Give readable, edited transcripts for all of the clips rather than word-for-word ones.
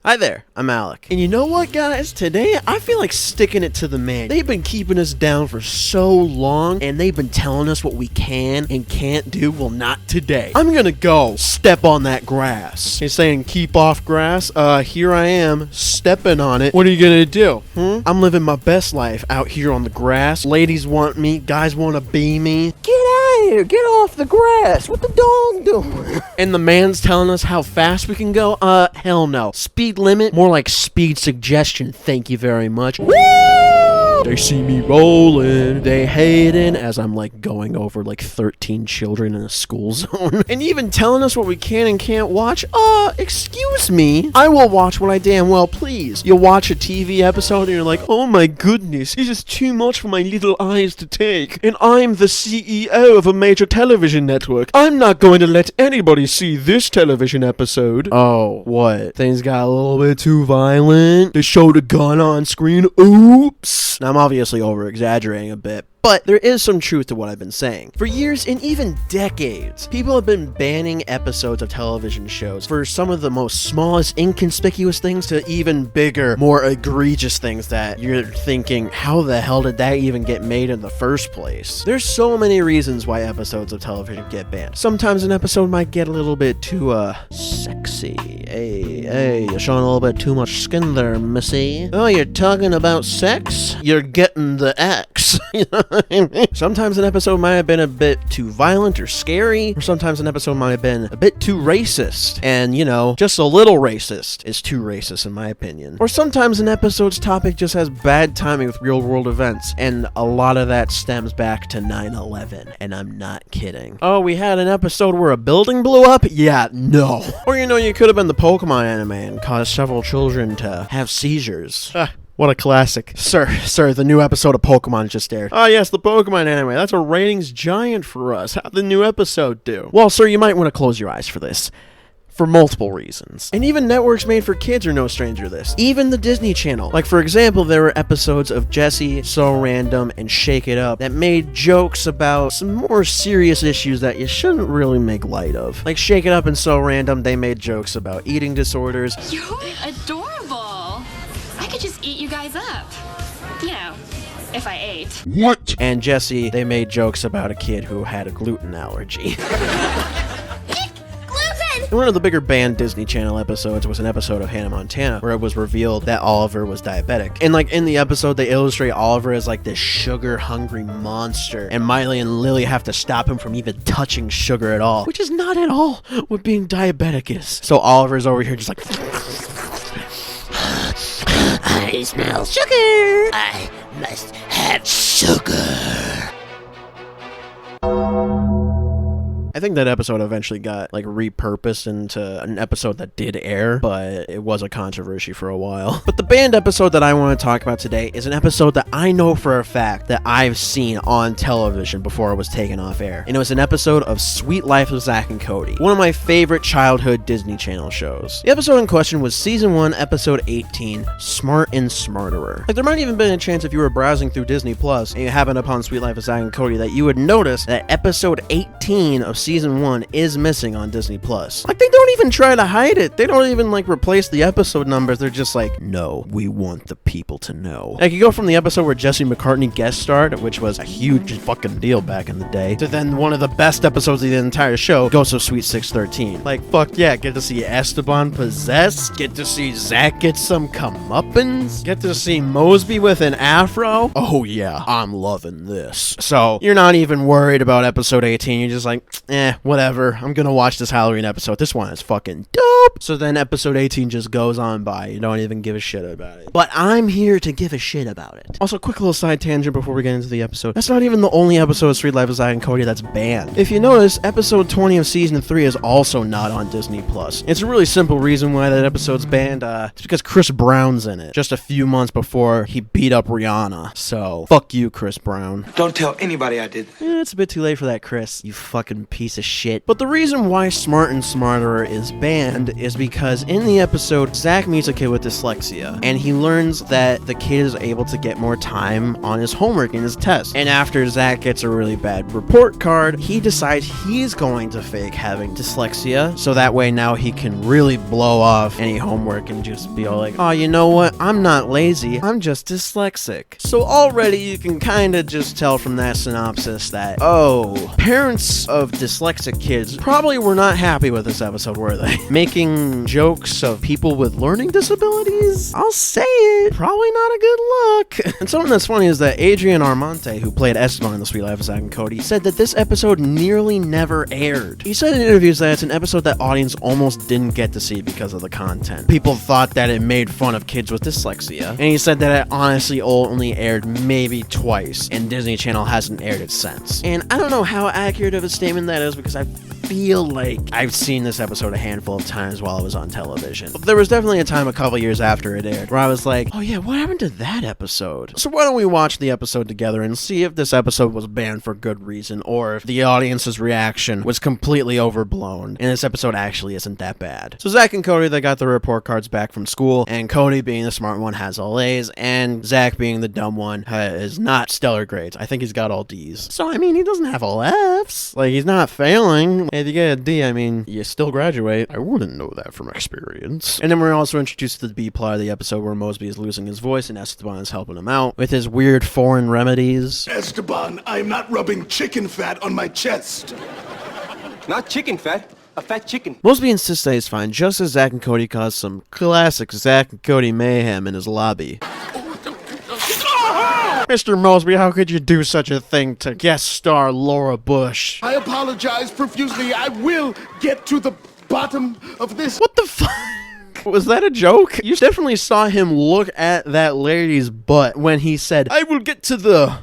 Hi there, I'm Alec. And you know what, guys? Today, I feel like sticking it to the man. They've been keeping us down for so long, and they've been telling us what we can and can't do. Well, not today. I'm gonna go step on that grass. You're saying keep off grass? Here I am, stepping on it. What are you gonna do? I'm living my best life out here on the grass. Ladies want me, guys wanna be me. Get out of here, get off the grass. What the dog doing? And the man's telling us how fast we can go? Hell no. Speed limit, more like speed suggestion, thank you very much. Woo! They see me rolling, they hating as I'm like going over like 13 children in a school zone. And even telling us what we can and can't watch. Excuse me, I will watch what I damn well please. You'll watch a TV episode and you're like, oh my goodness, this is too much for my little eyes to take, and I'm the CEO of a major television network. I'm not going to let anybody see this television episode. Oh, what? Things got a little bit too violent. They showed a gun on screen. Oops. Now, I'm obviously over-exaggerating a bit, but there is some truth to what I've been saying. For years and even decades, people have been banning episodes of television shows for some of the most smallest, inconspicuous things to even bigger, more egregious things that you're thinking, how the hell did that even get made in the first place? There's so many reasons why episodes of television get banned. Sometimes an episode might get a little bit too, sexy. Hey, you're showing a little bit too much skin there, missy. Oh, you're talking about sex? You're getting the X. You know? Sometimes an episode might have been a bit too violent or scary, or sometimes an episode might have been a bit too racist, and you know, just a little racist is too racist in my opinion. Or sometimes an episode's topic just has bad timing with real world events, and a lot of that stems back to 9/11, and I'm not kidding. Oh, we had an episode where a building blew up? Yeah, no. Or you know, you could have been the Pokemon anime and caused several children to have seizures. What a classic. Sir, the new episode of Pokemon just aired. Ah, yes, the Pokemon anime. That's a ratings giant for us. How'd the new episode do? Well, sir, you might want to close your eyes for this. For multiple reasons. And even networks made for kids are no stranger to this. Even the Disney Channel. Like, for example, there were episodes of Jessie, So Random, and Shake It Up that made jokes about some more serious issues that you shouldn't really make light of. Like, Shake It Up and So Random, they made jokes about eating disorders. You're adorable. I could just eat you guys up. You know, if I ate. What? And Jessie, they made jokes about a kid who had a gluten allergy. And one of the bigger banned Disney Channel episodes was an episode of Hannah Montana where it was revealed that Oliver was diabetic. And like in the episode, they illustrate Oliver as like this sugar-hungry monster, and Miley and Lily have to stop him from even touching sugar at all, which is not at all what being diabetic is. So Oliver's over here just like, I smell sugar. I must have sugar. I think that episode eventually got like repurposed into an episode that did air, but it was a controversy for a while. But the banned episode that I want to talk about today is an episode that I know for a fact that I've seen on television before it was taken off air. And it was an episode of Sweet Life of Zack and Cody, one of my favorite childhood Disney Channel shows. The episode in question was Season 1, Episode 18, Smart and Smarterer. Like, there might even been a chance if you were browsing through Disney Plus and you happened upon Sweet Life of Zack and Cody that you would notice that Episode 18 of Season 1 is missing on Disney Plus. Like, they don't even try to hide it. They don't even like replace the episode numbers. They're just like, no, we want the people to know. Like, you go from the episode where Jesse McCartney guest starred, which was a huge fucking deal back in the day, to then one of the best episodes of the entire show, Ghost of Sweet 613. Like, fuck yeah, get to see Esteban possessed, get to see Zack get some comeuppance, get to see Moseby with an afro. Oh yeah, I'm loving this. So, you're not even worried about episode 18, you're just like, whatever, I'm gonna watch this Halloween episode. This one is fucking dope. So then episode 18 just goes on by. You don't even give a shit about it. But I'm here to give a shit about it. Also, quick little side tangent before we get into the episode. That's not even the only episode of Sweet Life of Zack and Cody that's banned. If you notice, episode 20 of season 3 is also not on Disney Plus. It's a really simple reason why that episode's banned. It's because Chris Brown's in it. Just a few months before he beat up Rihanna. So, fuck you, Chris Brown. Don't tell anybody I did. It's a bit too late for that, Chris. You fucking piece piece of shit. But the reason why Smart and Smarter is banned is because in the episode, Zack meets a kid with dyslexia, and he learns that the kid is able to get more time on his homework and his test. And after Zack gets a really bad report card, he decides he's going to fake having dyslexia, so that way now he can really blow off any homework and just be all like, oh, you know what? I'm not lazy, I'm just dyslexic. So already you can kind of just tell from that synopsis that, oh, parents of dyslexic kids probably were not happy with this episode, were they? Making jokes of people with learning disabilities? I'll say it, probably not a good look. And something that's funny is that Adrian Armante, who played Esteban in The Sweet Life of Zack and Cody, said that this episode nearly never aired. He said in interviews that it's an episode that audience almost didn't get to see because of the content. People thought that it made fun of kids with dyslexia, and he said that it honestly only aired maybe twice, and Disney Channel hasn't aired it since. And I don't know how accurate of a statement that is, because I feel like I've seen this episode a handful of times while it was on television. But there was definitely a time a couple years after it aired where I was like, oh yeah, what happened to that episode? So why don't we watch the episode together and see if this episode was banned for good reason, or if the audience's reaction was completely overblown and this episode actually isn't that bad. So Zack and Cody, they got the report cards back from school, and Cody, being the smart one, has all A's, and Zack, being the dumb one, is not stellar grades. I think he's got all D's. So I mean, he doesn't have all F's. Like, he's not failing. If you get a D, I mean, you still graduate. I wouldn't know that from experience. And then we're also introduced to the B plot of the episode where Moseby is losing his voice and Esteban is helping him out with his weird foreign remedies. Esteban, I'm not rubbing chicken fat on my chest. Not chicken fat. A fat chicken. Moseby insists that he's fine, just as Zack and Cody cause some classic Zack and Cody mayhem in his lobby. Mr. Moseby, how could you do such a thing to guest star Laura Bush? I apologize profusely. I will get to the bottom of this. What the fuck? Was that a joke? You definitely saw him look at that lady's butt when he said, I will get to the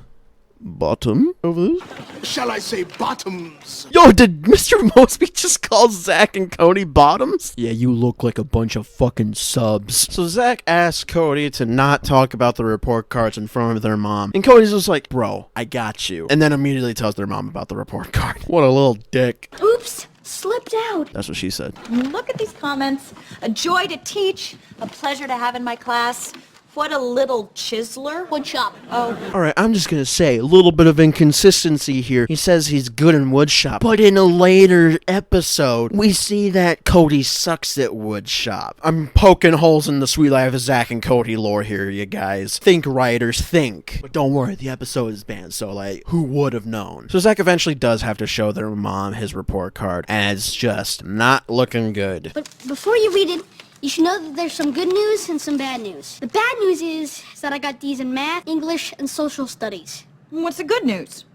bottom of this? Shall I say bottoms? Yo, did Mr. Moseby just call Zack and Cody bottoms? Yeah, you look like a bunch of fucking subs. So Zack asks Cody to not talk about the report cards in front of their mom. And Cody's just like, bro, I got you. And then immediately tells their mom about the report card. What a little dick. Oops, slipped out. That's what she said. Look at these comments. A joy to teach, a pleasure to have in my class. What a little chiseler. Wood shop. Oh. Alright, I'm just gonna say, a little bit of inconsistency here. He says he's good in woodshop, but in a later episode, we see that Cody sucks at woodshop. I'm poking holes in the Sweet Life of Zack and Cody lore here, you guys. Think, writers, think. But don't worry, the episode is banned, so like, who would have known? So Zack eventually does have to show their mom his report card, and it's just not looking good. But before you read it, you should know that there's some good news and some bad news. The bad news is that I got D's in math, English, and social studies. What's the good news?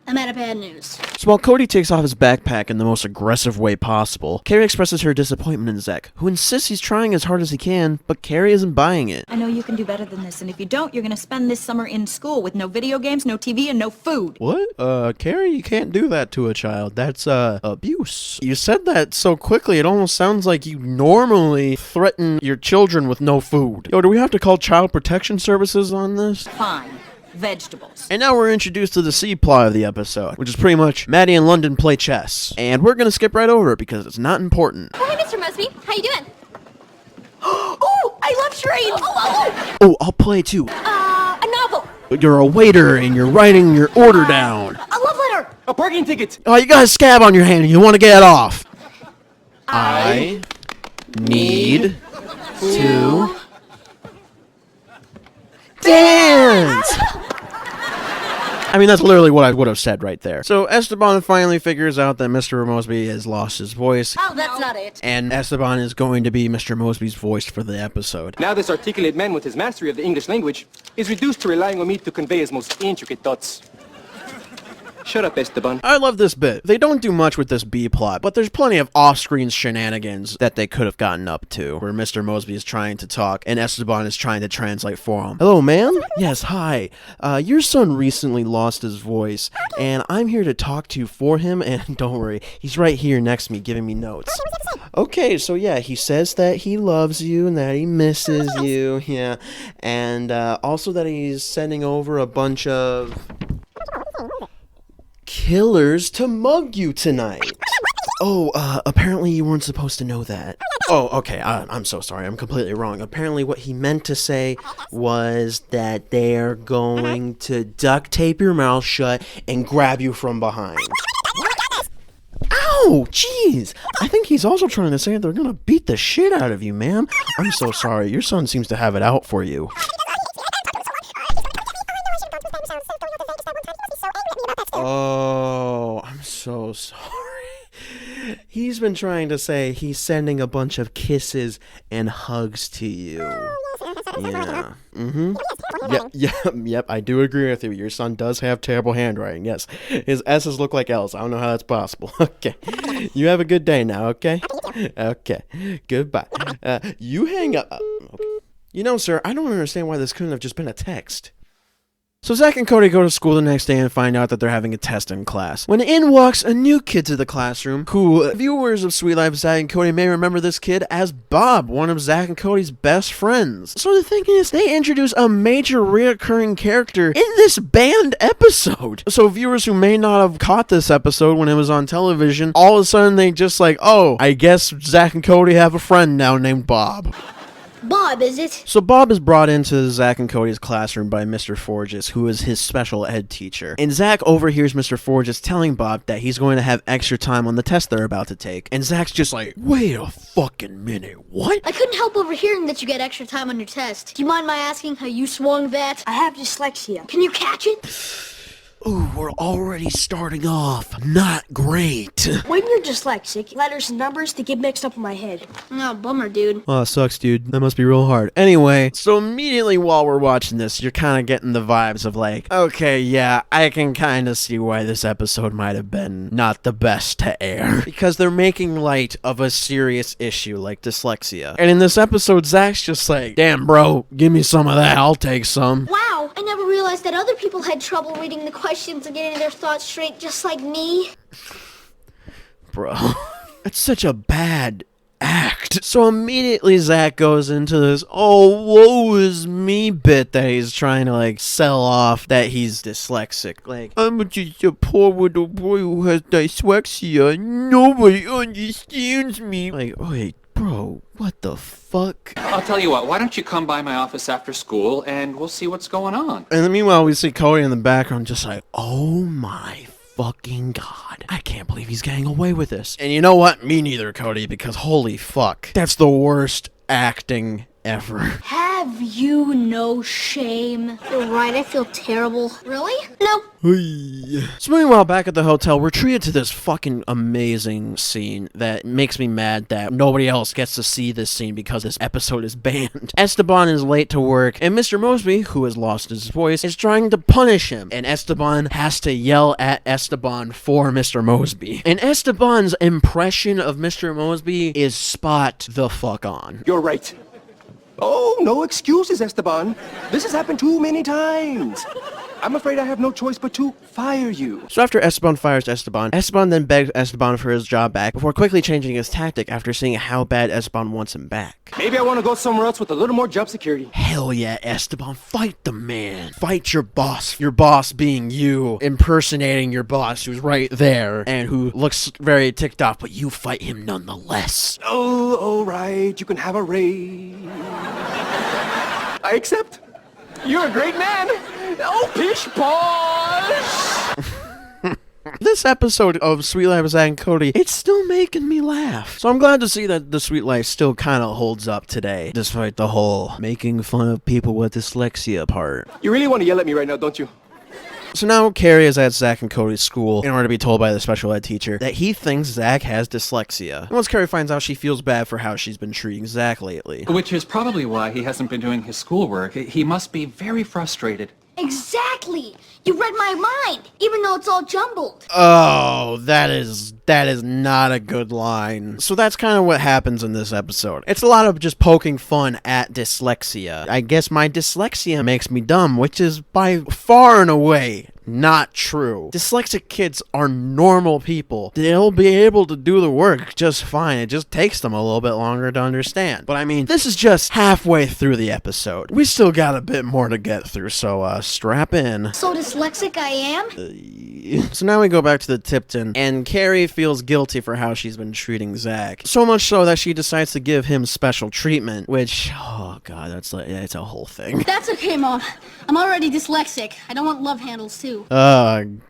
I'm out of bad news. So while Cody takes off his backpack in the most aggressive way possible, Carrie expresses her disappointment in Zack, who insists he's trying as hard as he can, but Carrie isn't buying it. I know you can do better than this, and if you don't, you're gonna spend this summer in school with no video games, no TV, and no food. What? Carrie, you can't do that to a child. That's, abuse. You said that so quickly, it almost sounds like you normally threaten your children with no food. Yo, do we have to call Child Protection Services on this? Fine. Vegetables. And now we're introduced to the C plot of the episode, which is pretty much Maddie and London play chess. And we're gonna skip right over it because it's not important. Oh, hey, Mr. Moseby. How you doing? Oh, I love charades. Oh, I'll play too. A novel. You're a waiter and you're writing your order down. A love letter. A parking ticket. Oh, you got a scab on your hand and you want to get off. I need to dance. I mean, that's literally what I would have said right there. So Esteban finally figures out that Mr. Moseby has lost his voice, Oh, that's not it. and Esteban is going to be Mr. Moseby's voice for the episode. Now this articulate man with his mastery of the English language is reduced to relying on me to convey his most intricate thoughts. Shut up, Esteban. I love this bit. They don't do much with this B plot, but there's plenty of off-screen shenanigans that they could have gotten up to, where Mr. Moseby is trying to talk and Esteban is trying to translate for him. Hello, ma'am? Yes, hi. Your son recently lost his voice, and I'm here to talk to you for him, and don't worry, he's right here next to me giving me notes. Okay, so yeah, he says that he loves you and that he misses you, yeah, and also that he's sending over a bunch of killers to mug you tonight. Oh, apparently you weren't supposed to know that. Oh, okay, I'm so sorry, I'm completely wrong. Apparently what he meant to say was that they're going to duct tape your mouth shut and grab you from behind. Ow, jeez. I think he's also trying to say they're gonna beat the shit out of you, ma'am. I'm so sorry, your son seems to have it out for you. Oh, I'm so sorry. He's been trying to say he's sending a bunch of kisses and hugs to you. Yeah. Yep, I do agree with you. Your son does have terrible handwriting, yes. His S's look like L's. I don't know how that's possible. Okay. You have a good day now, okay? Okay. Goodbye. You hang up. Okay. You know, sir, I don't understand why this couldn't have just been a text. So Zack and Cody go to school the next day and find out that they're having a test in class. When in walks a new kid to the classroom, who viewers of Sweet Life of Zack and Cody may remember this kid as Bob, one of Zack and Cody's best friends. So the thing is, they introduce a major reoccurring character in this banned episode. So viewers who may not have caught this episode when it was on television, all of a sudden they just like, oh, I guess Zack and Cody have a friend now named Bob. Bob, is it? So Bob is brought into Zack and Cody's classroom by Mr. Forges, who is his special ed teacher. And Zack overhears Mr. Forges telling Bob that he's going to have extra time on the test they're about to take. And Zack's just like, wait a fucking minute, what? I couldn't help overhearing that you get extra time on your test. Do you mind my asking how you swung that? I have dyslexia. Can you catch it? Ooh, we're already starting off not great. When you're dyslexic, letters and numbers, they get mixed up in my head. Oh, bummer, dude. Oh, sucks, dude. That must be real hard. Anyway, so immediately while we're watching this, you're kind of getting the vibes of like, okay, yeah, I can kind of see why this episode might have been not the best to air. Because they're making light of a serious issue like dyslexia. And in this episode, Zack's just like, damn, bro, give me some of that. I'll take some. Wow, I never realized that other people had trouble reading the questions and getting their thoughts straight just like me. Bro, that's such a bad act. So immediately Zack goes into this, oh, woe is me bit that he's trying to like sell off that he's dyslexic. Like, I'm just a poor little boy who has dyslexia. Nobody understands me. Like, wait, bro, what the fuck? I'll tell you what, why don't you come by my office after school and we'll see what's going on. And then meanwhile, we see Cody in the background just like, oh my fucking god. I can't believe he's getting away with this. And you know what? Me neither, Cody, because holy fuck. That's the worst acting ever. Have you no shame? You're right, I feel terrible. Really? No. So meanwhile, back at the hotel, we're treated to this fucking amazing scene that makes me mad that nobody else gets to see this scene because this episode is banned. Esteban is late to work, and Mr. Moseby, who has lost his voice, is trying to punish him, and Esteban has to yell at Esteban for Mr. Moseby. And Esteban's impression of Mr. Moseby is spot the fuck on. You're right. Oh, no excuses, Esteban. This has happened too many times. I'm afraid I have no choice but to fire you. So after Esteban fires Esteban, Esteban then begs Esteban for his job back before quickly changing his tactic after seeing how bad Esteban wants him back. Maybe I want to go somewhere else with a little more job security. Hell yeah, Esteban, fight the man. Fight your boss. Your boss being you, impersonating your boss who's right there and who looks very ticked off, but you fight him nonetheless. Oh, all right, you can have a raise. I accept. You're a great man. Oh, pish posh. This episode of Sweet Life of Zack and Cody, it's still making me laugh. So I'm glad to see that the Sweet Life still kind of holds up today, despite the whole making fun of people with dyslexia part. You really want to yell at me right now, don't you? So now Carrie is at Zack and Cody's school in order to be told by the special ed teacher that he thinks Zack has dyslexia. And once Carrie finds out, she feels bad for how she's been treating Zack lately. Which is probably why he hasn't been doing his schoolwork. He must be very frustrated. Exactly! You read my mind, even though it's all jumbled. Oh, that is not a good line. So that's kind of what happens in this episode. It's a lot of just poking fun at dyslexia. I guess my dyslexia makes me dumb, which is by far and away not true. Dyslexic kids are normal people. They'll be able to do the work just fine. It just takes them a little bit longer to understand. But I mean, this is just halfway through the episode. We still got a bit more to get through, so strap in. So dyslexic I am? Cody. So now we go back to the Tipton, and Carrie feels guilty for how she's been treating Zack. So much so that she decides to give him special treatment, which, oh god, it's a whole thing. That's okay, Mom. I'm already dyslexic. I don't want love handles, too. God.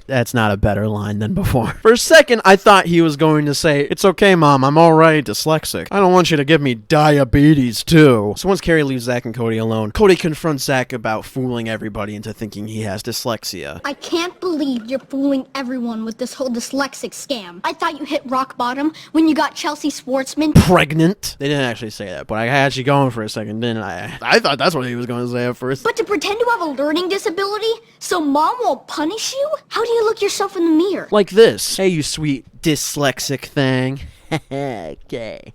That's not a better line than before. For a second, I thought he was going to say, "It's okay, Mom, I'm already dyslexic. I don't want you to give me diabetes, too." So once Carrie leaves Zack and Cody alone, Cody confronts Zack about fooling everybody into thinking he has dyslexia. I can't believe you're fooling everyone with this whole dyslexic scam. I thought you hit rock bottom when you got Chelsea Schwartzman Pregnant? They didn't actually say that, but I had you going for a second, didn't I? I thought that's what he was going to say at first. But to pretend to have a learning disability so Mom won't punish you? How do you look yourself in the mirror? Like this. Hey, you sweet dyslexic thing. Okay.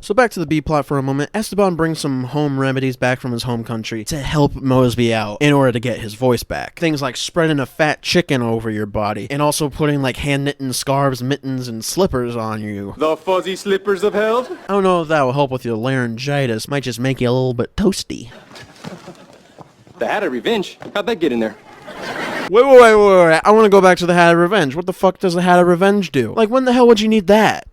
So back to the B-plot for a moment. Esteban brings some home remedies back from his home country to help Moseby out in order to get his voice back. Things like spreading a fat chicken over your body, and also putting like hand-knitting scarves, mittens, and slippers on you. The fuzzy slippers of health? I don't know if that will help with your laryngitis. Might just make you a little bit toasty. The Hat of Revenge? How'd that get in there? Wait. I want to go back to the Hat of Revenge. What the fuck does the Hat of Revenge do? Like, when the hell would you need that?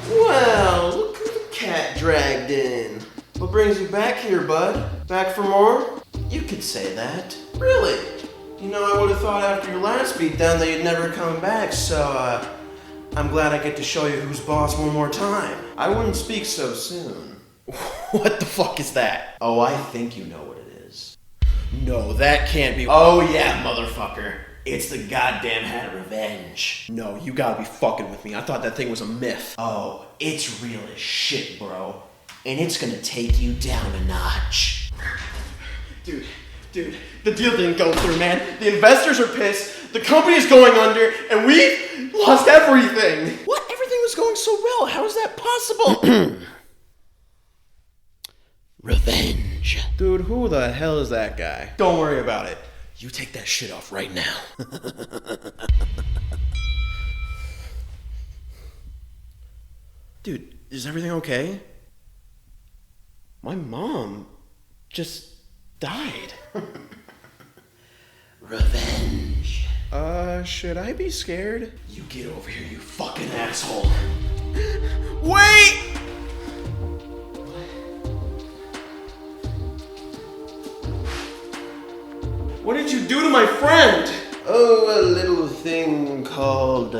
Well, look who the cat dragged in. What brings you back here, bud? Back for more? You could say that. Really? You know, I would have thought after your last beatdown that you'd never come back, so, I'm glad I get to show you who's boss one more time. I wouldn't speak so soon. What the fuck is that? Oh, I think you know what it is. No, that can't be. Oh, yeah, motherfucker. It's the goddamn Hat of Revenge. No, you gotta be fucking with me. I thought that thing was a myth. Oh, it's real as shit, bro. And it's gonna take you down a notch. Dude, the deal didn't go through, man. The investors are pissed, the company's going under, and we've lost everything. What? Everything was going so well. How is that possible? Revenge. Dude, who the hell is that guy? Don't worry about it. You take that shit off right now. Dude, is everything okay? My mom just died. Revenge. Should I be scared? You get over here, you fucking asshole. Wait! What did you do to my friend? Oh, a little thing called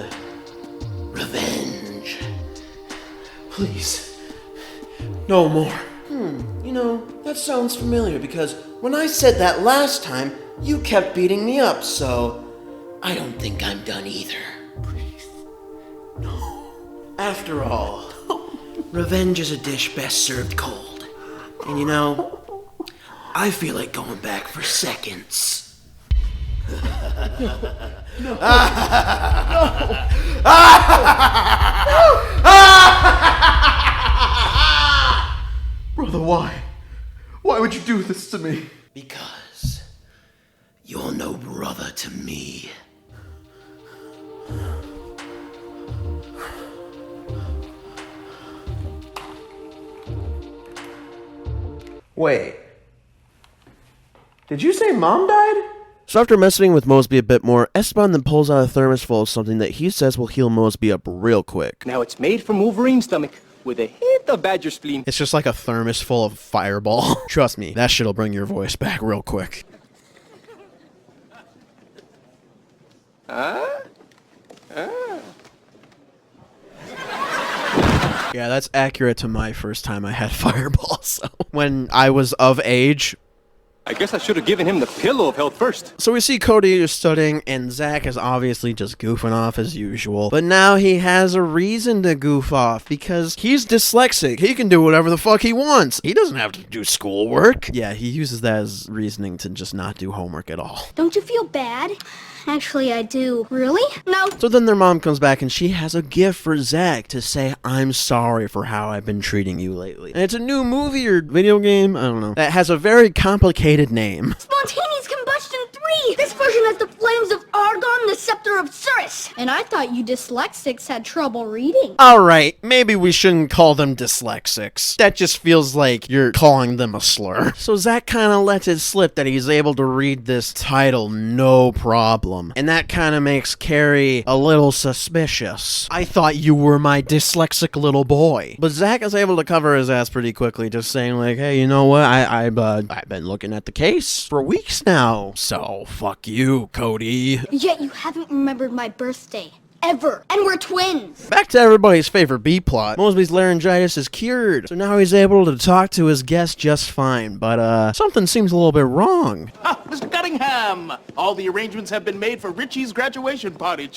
revenge. Please, no more. You know, that sounds familiar because when I said that last time, you kept beating me up, so I don't think I'm done either. Please, no. After all, revenge is a dish best served cold. And you know, I feel like going back for seconds. No. Brother, why? Why would you do this to me? Because you're no brother to me. Wait. Did you say Mom died? So after messing with Moseby a bit more, Esteban then pulls out a thermos full of something that he says will heal Moseby up real quick. Now it's made from Wolverine's stomach with a hint of badger spleen. It's just like a thermos full of Fireball. Trust me, that shit'll bring your voice back real quick. Yeah, that's accurate to my first time I had Fireball, so when I was of age. I guess I should have given him the pillow of health first. So we see Cody is studying, and Zack is obviously just goofing off as usual. But now he has a reason to goof off, because he's dyslexic. He can do whatever the fuck he wants. He doesn't have to do schoolwork. Yeah, he uses that as reasoning to just not do homework at all. Don't you feel bad? Actually, I do. Really? No. So then their mom comes back and she has a gift for Zack to say, I'm sorry for how I've been treating you lately. And it's a new movie or video game, I don't know, that has a very complicated name. Spontaneous Combustion 3! This version has the flames of argon overblown the scepter of Cirrus. And I thought you dyslexics had trouble reading. Alright, maybe we shouldn't call them dyslexics. That just feels like you're calling them a slur. So Zack kinda lets it slip that he's able to read this title no problem. And that kinda makes Carrie a little suspicious. I thought you were my dyslexic little boy. But Zack is able to cover his ass pretty quickly, just saying like, hey, you know what, I've been looking at the case for weeks now. So, fuck you, Cody. Yet you haven't remembered my birthday. Ever. And we're twins. Back to everybody's favorite B-plot. Moseby's laryngitis is cured, so now he's able to talk to his guests just fine, but something seems a little bit wrong. Ah, Mr. Cunningham! All the arrangements have been made for Richie's graduation party.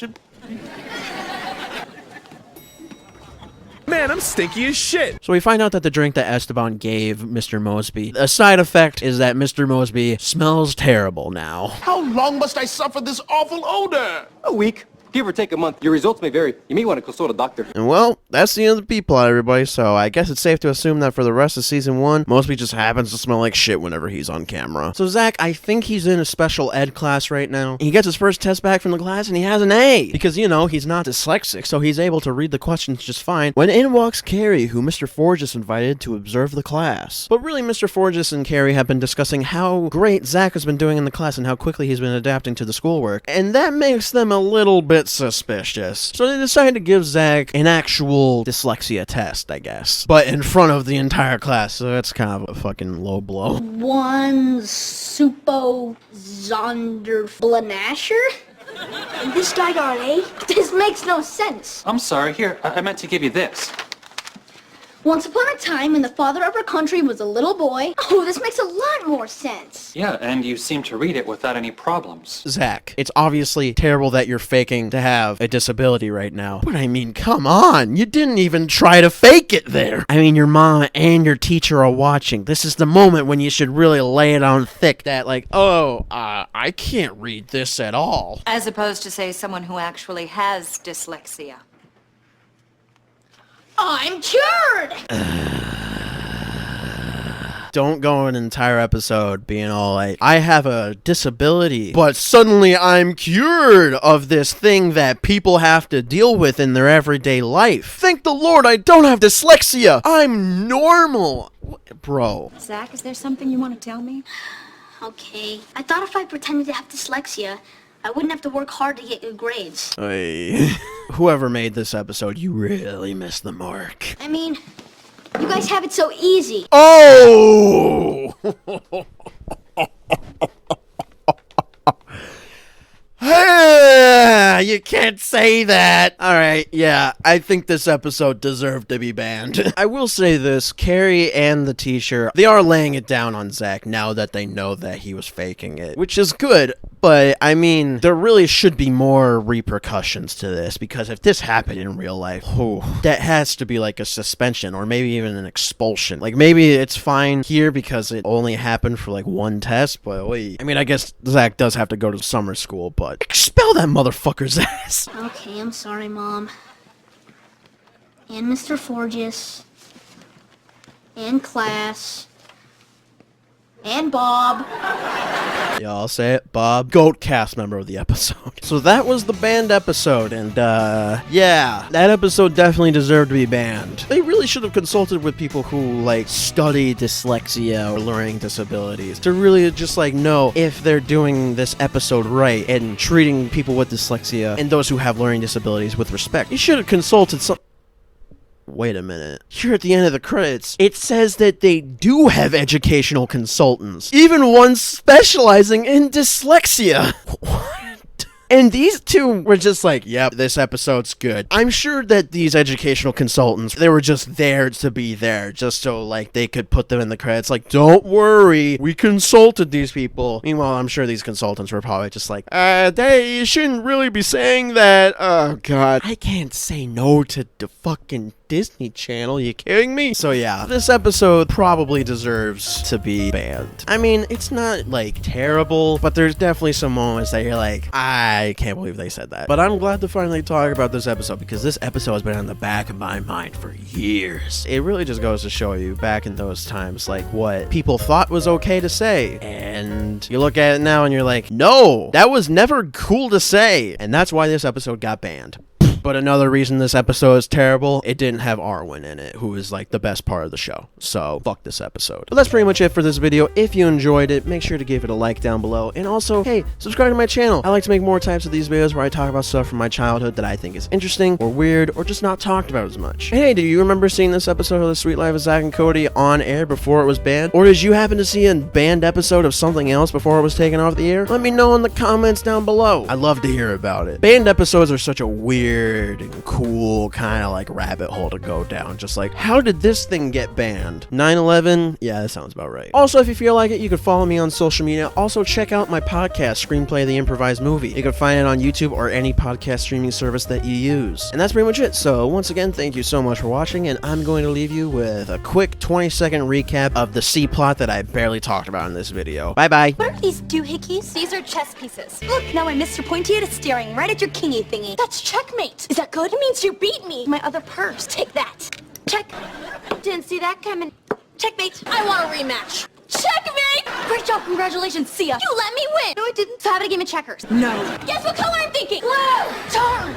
Man, I'm stinky as shit. So we find out that the drink that Esteban gave Mr. Moseby, a side effect is that Mr. Moseby smells terrible now. How long must I suffer this awful odor? A week. Give or take a month. Your results may vary. You may want to consult a doctor. And well, that's the end of the B-plot, everybody, so I guess it's safe to assume that for the rest of season 1, Moseby just happens to smell like shit whenever he's on camera. So Zack, I think he's in a special ed class right now. He gets his first test back from the class and he has an A! Because, you know, he's not dyslexic, so he's able to read the questions just fine. When in walks Carrie, who Mr. Forgis invited to observe the class. But really, Mr. Forgis and Carrie have been discussing how great Zack has been doing in the class and how quickly he's been adapting to the schoolwork. And that makes them a little bit suspicious. So they decided to give Zack an actual dyslexia test, I guess. But in front of the entire class, so that's kind of a fucking low blow. One Supo Zonderblanasher? And this guy got an A? This makes no sense. I'm sorry. Here, I meant to give you this. Once upon a time, when the father of our country was a little boy. Oh, this makes a lot more sense. Yeah, and you seem to read it without any problems. Zack, it's obviously terrible that you're faking to have a disability right now. But I mean, come on, you didn't even try to fake it there. I mean, your mom and your teacher are watching. This is the moment when you should really lay it on thick that like, oh, I can't read this at all. As opposed to, say, someone who actually has dyslexia. I'm cured! Don't go an entire episode being all like, I have a disability, but suddenly I'm cured of this thing that people have to deal with in their everyday life. Thank the Lord I don't have dyslexia. I'm normal. Bro. Zack, is there something you want to tell me? Okay. I thought if I pretended to have dyslexia, I wouldn't have to work hard to get good grades. Hey. Whoever made this episode, you really missed the mark. I mean, you guys have it so easy. Oh! You can't say that. Alright, yeah, I think this episode deserved to be banned. I will say this, Carrie and the teacher, they are laying it down on Zack now that they know that he was faking it, which is good. But, I mean, there really should be more repercussions to this, because if this happened in real life, that has to be like a suspension, or maybe even an expulsion. Like, maybe it's fine here because it only happened for like one test, but wait. I mean, I guess Zack does have to go to summer school, but expel that motherfucker's ass. Okay, I'm sorry, Mom. And Mr. Forgis. And class. And Bob. Yeah, I'll say it. Bob, GOAT cast member of the episode. So that was the banned episode, and yeah, that episode definitely deserved to be banned. They really should have consulted with people who, like, study dyslexia or learning disabilities to really just, like, know if they're doing this episode right and treating people with dyslexia and those who have learning disabilities with respect. You should have consulted some... Wait a minute. Here at the end of the credits, it says that they do have educational consultants. Even one specializing in dyslexia. What? And these two were just like, yep, this episode's good. I'm sure that these educational consultants, they were just there to be there, just so, like, they could put them in the credits. Like, don't worry, we consulted these people. Meanwhile, I'm sure these consultants were probably just like, you shouldn't really be saying that. Oh, God. I can't say no to the fucking Disney Channel, you kidding me? So yeah, this episode probably deserves to be banned. I mean, it's not like terrible, but there's definitely some moments that you're like, I can't believe they said that. But I'm glad to finally talk about this episode because this episode has been on the back of my mind for years. It really just goes to show you back in those times, like what people thought was okay to say and and you look at it now and you're like, no, that was never cool to say. And that's why this episode got banned. But another reason this episode is terrible, it didn't have Arwen in it, who is like the best part of the show. So, fuck this episode. But that's pretty much it for this video. If you enjoyed it, make sure to give it a like down below. And also, hey, subscribe to my channel. I like to make more types of these videos where I talk about stuff from my childhood that I think is interesting, or weird, or just not talked about as much. And hey, do you remember seeing this episode of The Sweet Life of Zack and Cody on air before it was banned? Or did you happen to see a banned episode of something else before it was taken off the air? Let me know in the comments down below. I'd love to hear about it. Banned episodes are such a weird and cool kind of like rabbit hole to go down. Just like, how did this thing get banned? 9/11? Yeah, that sounds about right. Also, if you feel like it, you could follow me on social media. Also, check out my podcast, Screenplay the Improvised Movie. You can find it on YouTube or any podcast streaming service that you use. And that's pretty much it. So once again, thank you so much for watching, and I'm going to leave you with a quick 20-second recap of the C plot that I barely talked about in this video. Bye-bye. What are these doohickeys? These are chess pieces. Look, now my Mr. Pointy Head is staring right at your kingy thingy. That's checkmate. Is that good? It means you beat me. My other purse. Take that. Check. Didn't see that coming. Checkmate. I want a rematch. Checkmate! Great job, congratulations, see ya. You let me win. No, I didn't. So how about a game of checkers? No. Guess what color I'm thinking? Blue! Turn!